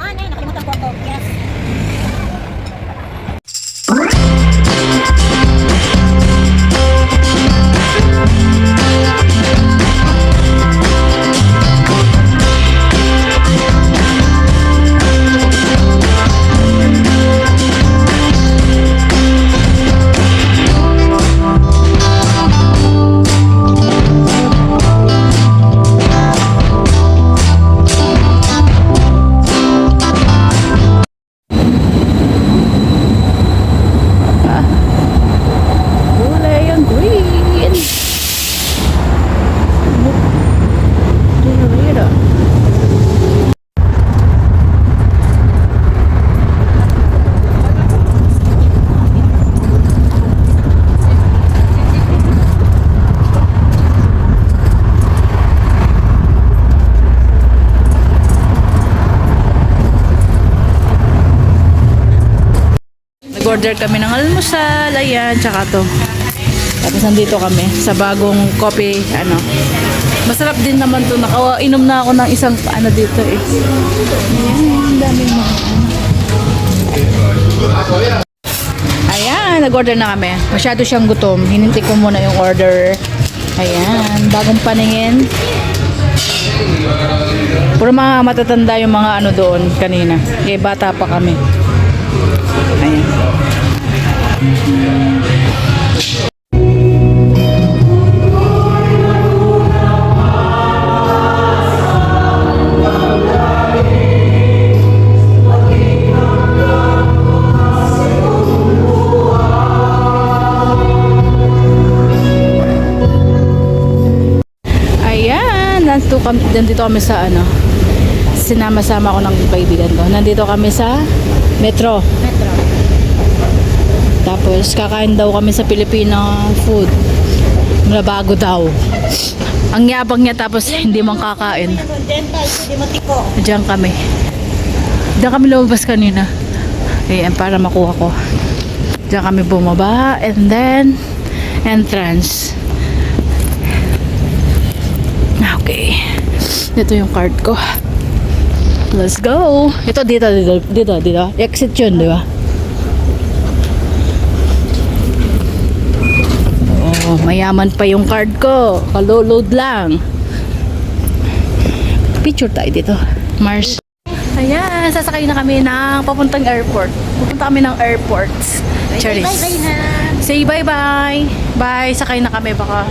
Ah, na, nakalimutan ko ito. Yes. Kulay ang green. Dinarira. Nag-order kami ng almusal, ayan, tsaka to. Tapos nandito kami sa bagong coffee, ano. Masarap din naman to. Nakainom na ako ng isang ano dito eh. Ayan, daming mga ano. Ayan, nag-order na kami. Masyado siyang gutom. Hinintay ko muna yung order. Ayan, bagong paningin. Puro mga matatanda yung mga ano doon kanina. Eh, bata pa kami. Ayan. Ayan, nandito kami sa ano. Sinama-sama ko ng kaibigan ko. Nandito kami sa Metro. Metro. Tapos kakain daw kami sa Filipino food. Bago daw. Ang yabang niya tapos hindi man kakain. Dental, di matiko. Diyan kami. Diyan kami lumabas kanina. Ayan, para makuha ko. Diyan kami bumaba and then entrance. Okay. Ito yung card ko. Let's go. Ito dito. Exit yun, di ba? Oh, mayaman pa yung card ko. Kaloload lang. Picture tayo dito. Mars. Ayan, sasakay na kami ng papuntang airport. Pupunta kami ng airport. Charis. Bye-bye na. Say bye-bye. Bye. Sakay na kami. Baka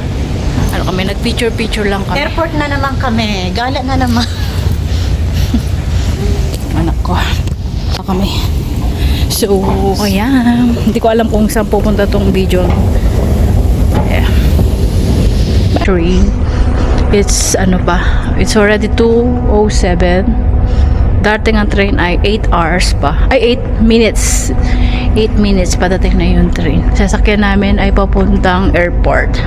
ano kami, nag-picture lang kami. Airport na naman kami. Gala na naman. Anak ko. Saka kami. So, ayan. Hindi ko alam kung saan pupunta tong video. Yeah. Battery. It's ano pa. It's already 2:07. Dating ang train ay 8 hours pa. Ay, 8 minutes. 8 minutes padating na yung train. Sasakyan namin ay papuntang airport.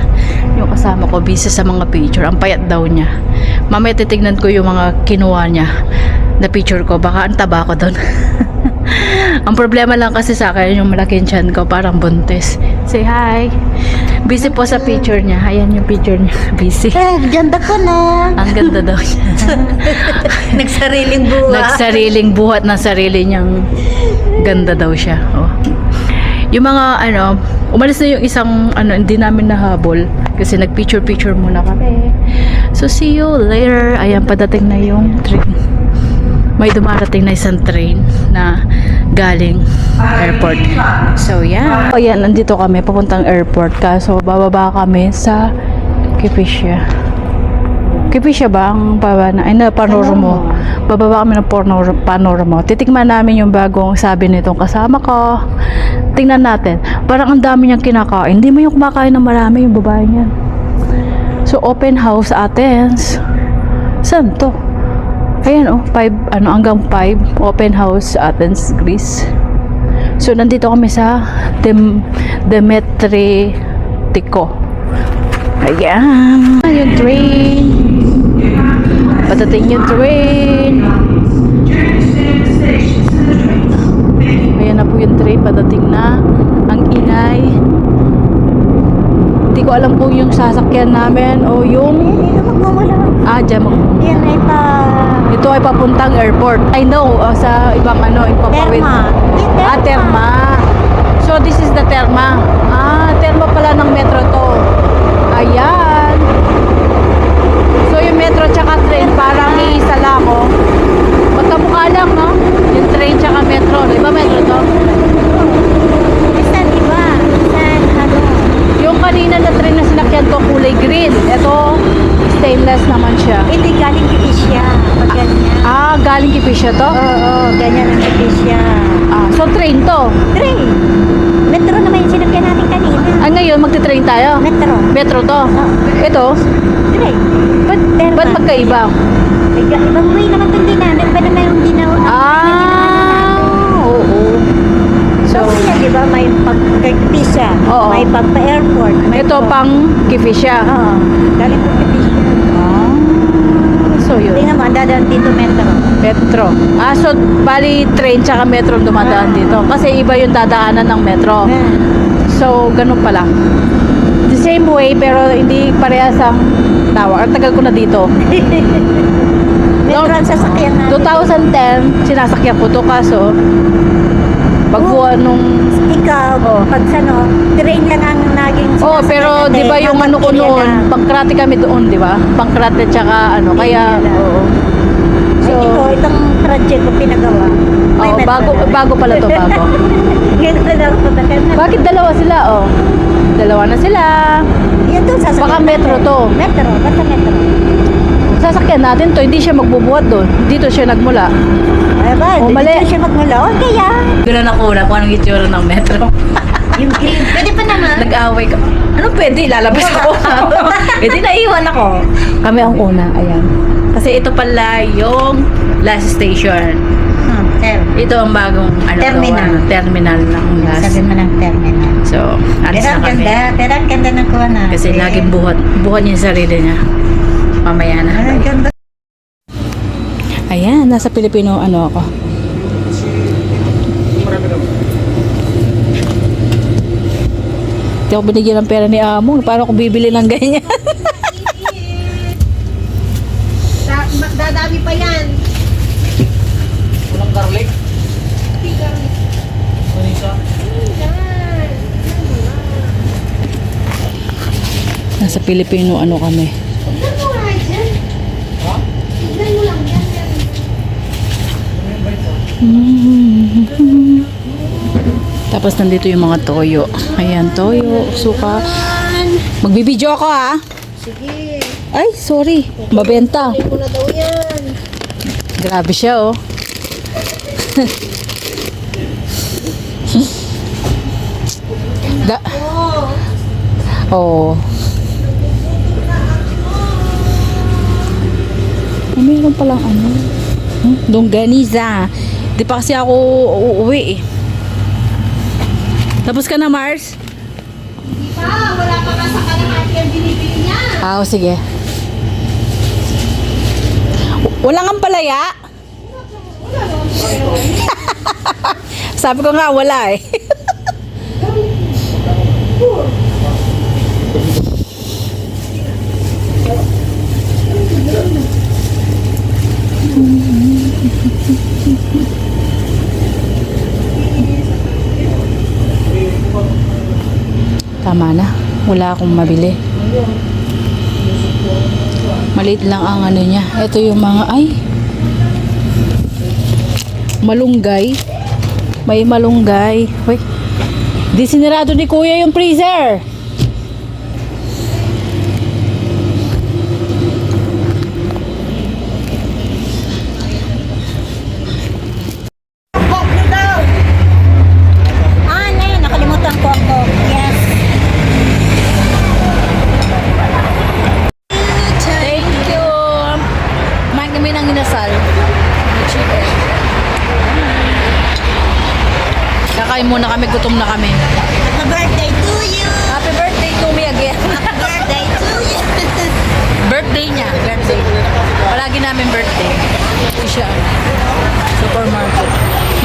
Yung kasama ko busy sa mga picture. Ang payat daw niya. Mamaya titignan ko yung mga kinuha niya na picture ko. Baka ang taba ko doon. Ang problema lang kasi sa akin yung malaking tiyan ko. Parang buntis. Say hi. Busy po sa picture niya. Ayan yung picture niya. Busy. Ganda ko na. Ang ganda daw niya. Nagsariling buha. Nagsariling buhat ng sarili niyang ganda daw siya. Oh. Yung mga ano, umalis na yung isang ano, hindi namin nahabol kasi nagpicture muna kami. So see you later. Ayan, padating na yung train. May dumarating na isang train na galing airport. So yeah. Oh, yan, nandito kami papuntang airport. Kaso bababa kami sa Kipisya. Kipisya ba ang baba na? Ay, na panorama. Bababa kami ng panorama. Titikman namin yung bagong sabi nitong kasama ko. Tingnan natin. Parang ang dami niyang kinakain. Hindi mo yung kumakain ng marami yung babae niyan. So open house Athens. Saan to? Ayan oh, 5 ano hanggang 5 open house Athens, Greece. So nandito kami sa Demetritiko. Ayan, yung train. Patating yung train. Ayan na po yung train, patating na. Ang ingay. Hindi ko alam kung yung sasakyan namin o yung Magmamula. dyan Yan ay pa Ito ay papuntang airport. I know, sa ibang ipapawid. Terma. Terma. So, this is the Terma. Terma pala ng metro to. Ayan. So, yung metro tsaka train, parang iisa lang, oh. Magkamukha lang, no? Yung train tsaka metro. Di ba metro to? Basta iba. Sa Yung kanina na train na sinakyan ko, kulay green. Ito, stainless naman siya. Hindi galing Kipisya. Pag ganyan. Galing Kipisya to? Oo, ganyan ang Kipisya. So, train to. Train. Metro naman yung sinakyan natin kanina. Ngayon, magte-train tayo? Metro. Metro to? Ito? Train. Ba't magkaiba? Ibang way naman itong ginamit. Ba naman yung ginawa? Oo. So, yan, di ba? May pag-Kipisya. Oo. May pagpa-airport. Ito pang Kipisya. Oo. Galing po Kipisya. So, yun. Tingnan mo, ang dadaan dito metro. Metro. So, bali train tsaka metro ang dumadaan dito. Kasi iba yung dadaanan ng metro. So, ganun pala. The same way, pero hindi parehas ang tower. Ang tagal ko na dito. Metro ang sasakyan natin. 2010, sinasakyan ko to kaso pagbuwan nung Ikaw, pag train lang ang naging pero di ba yung ko noon, Pangkrate kami doon, di ba? Pangkrate tsaka kaya So, itong project ko pinagawa. May metro na. bago pala to, bago. Ganun na ako na. Bakit dalawa sila, Dalawa na sila. Yan doon sasakyan. Baka metro natin. to. Metro, basta metro. Sasakyan natin to, hindi siya magbubuhat doon. Dito siya nagmula. Ay ba, mali. dito siya magmula. Kaya. Pero nakuna kung anong itsura ng metro. Yung green. Pwede pa naman. Nag-away ka. Ano pwede? Lalabas ako. Hindi naiwan ako. Kami ang una, ayan. Kasi ito pala yung last station. Ito ang bagong terminal ng last. Sabi mo ng terminal. So, alis Pero na ang kami. ganda ng kuha na. Kasi laging buhat niya yung sarili niya. Mamaya na. Ang ganda. Ayan, nasa Pilipino ako. Hindi ako binigyan ng pera ni Amo. Paano ako bibili ng ganyan? Dadami pa yan. Walang garlic? Nasa Pilipino kami. Tapos nandito yung mga toyo. Ayan, toyo, suka. Magbibideo ako Sige. Ay, sorry. Mabenta. Hindi mo na daw yan. Grabe siya, Meron palang longganisa. Di pa kasi ako uuwi Tapos ka na, Mars? Hindi pa. Wala pa ka sa kalahati ang binibili niya. Sige. Wala kang palaya? Sabi ko nga, wala Tama na. Wala akong mabili. Maliit lang ang niya. Ito yung mga, malunggay. May malunggay. Uy. Di sinirado ni Kuya yung freezer. Nakalimutan ko ako. Yes. Thank you. Kumain kami ng inasal. Chicken. Kakain muna kami, gutom na kami. Happy birthday to you. Happy birthday to me again. Happy birthday to you. Birthday niya. Birthday. Palagi namin birthday. Ito siya. Supermarket.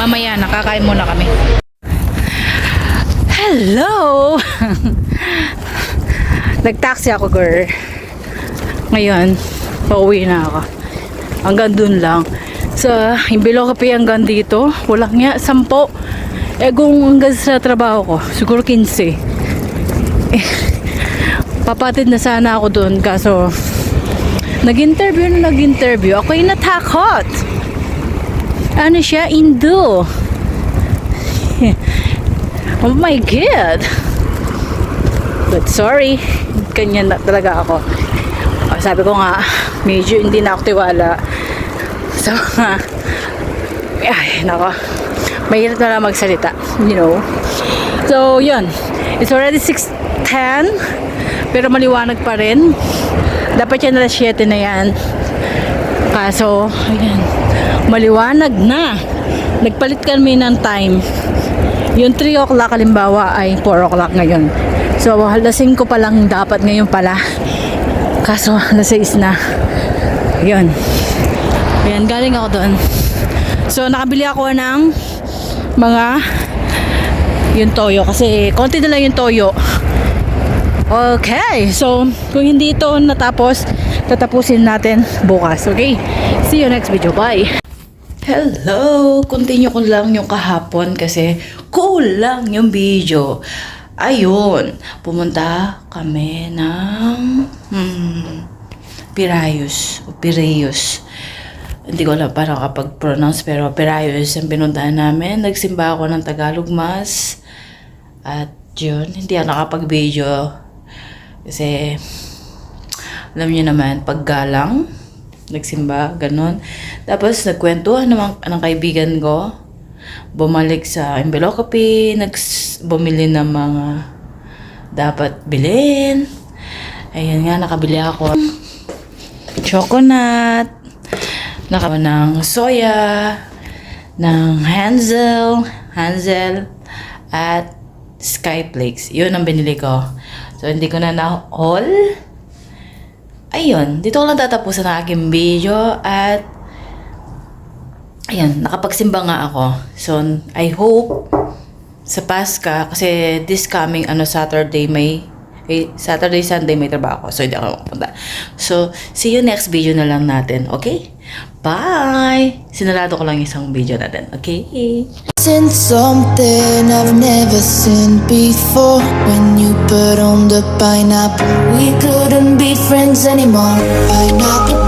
Mamaya, nakakain muna kami. Hello! Nag-taxi ako, girl. Ngayon, pauwi na ako. Hanggang dun lang. Sa Imbilocapi hanggang dito, walang nga, 10. Eh kung hanggang sa trabaho ko, siguro 15. Papatid na sana ako dun, kaso nag-interview. Ako'y natakot. Ano siya? Indo. Oh my God. But sorry, ganyan na talaga ako. Sabi ko nga, medyo hindi na ako tiwala. So, ay, nako. Mahirap na lang magsalita, you know. So, yun. It's already 6:10, pero maliwanag pa rin. Dapat yan alas 7 na yan. Kaso, ayan, maliwanag na. Nagpalit kami ng time. Yung 3 o'clock halimbawa ay 4 o'clock ngayon. So, alas 5 pa lang dapat ngayon pala. Kaso, alas 6 na. Yun. Ayan, galing ako doon. So, nakabili ako ng mga yung toyo. Kasi, konti na lang yung toyo. Okay. So, kung hindi ito natapos, tatapusin natin bukas. Okay? See you next video. Bye! Hello! Continue ko lang yung kahapon kasi kulang yung video. Ayun, pumunta kami ng Piraeus. Hindi ko alam parang kapag-pronounce, pero Piraeus ang pinuntahan namin. Nagsimba ako ng Tagalog Mass. At yun, hindi ako nakapag-video. Kasi, alam niyo naman, paggalang, nagsimba, ganun. Tapos, nagkwentuhan naman ng kaibigan ko. Bumalik sa Imbilocapi, bumili ng mga dapat bilhin. Ayan nga, nakabili ako. Chocolate, ng soya, ng Hansel, at Skyflakes. Yun ang binili ko. So, hindi ko na na-haul. Ayun, dito ko lang tatapusan ang aking video at ayan, nakapagsimba nga ako. So, I hope sa Paska, kasi this coming Saturday, Sunday may trabaho ako. So, hindi ako makapunta. So, see you next video na lang natin. Okay? Bye! Sinarado ko lang isang video natin. Okay? Seen something I've never seen before. When you put on the pineapple, we couldn't be friends anymore. Pineapple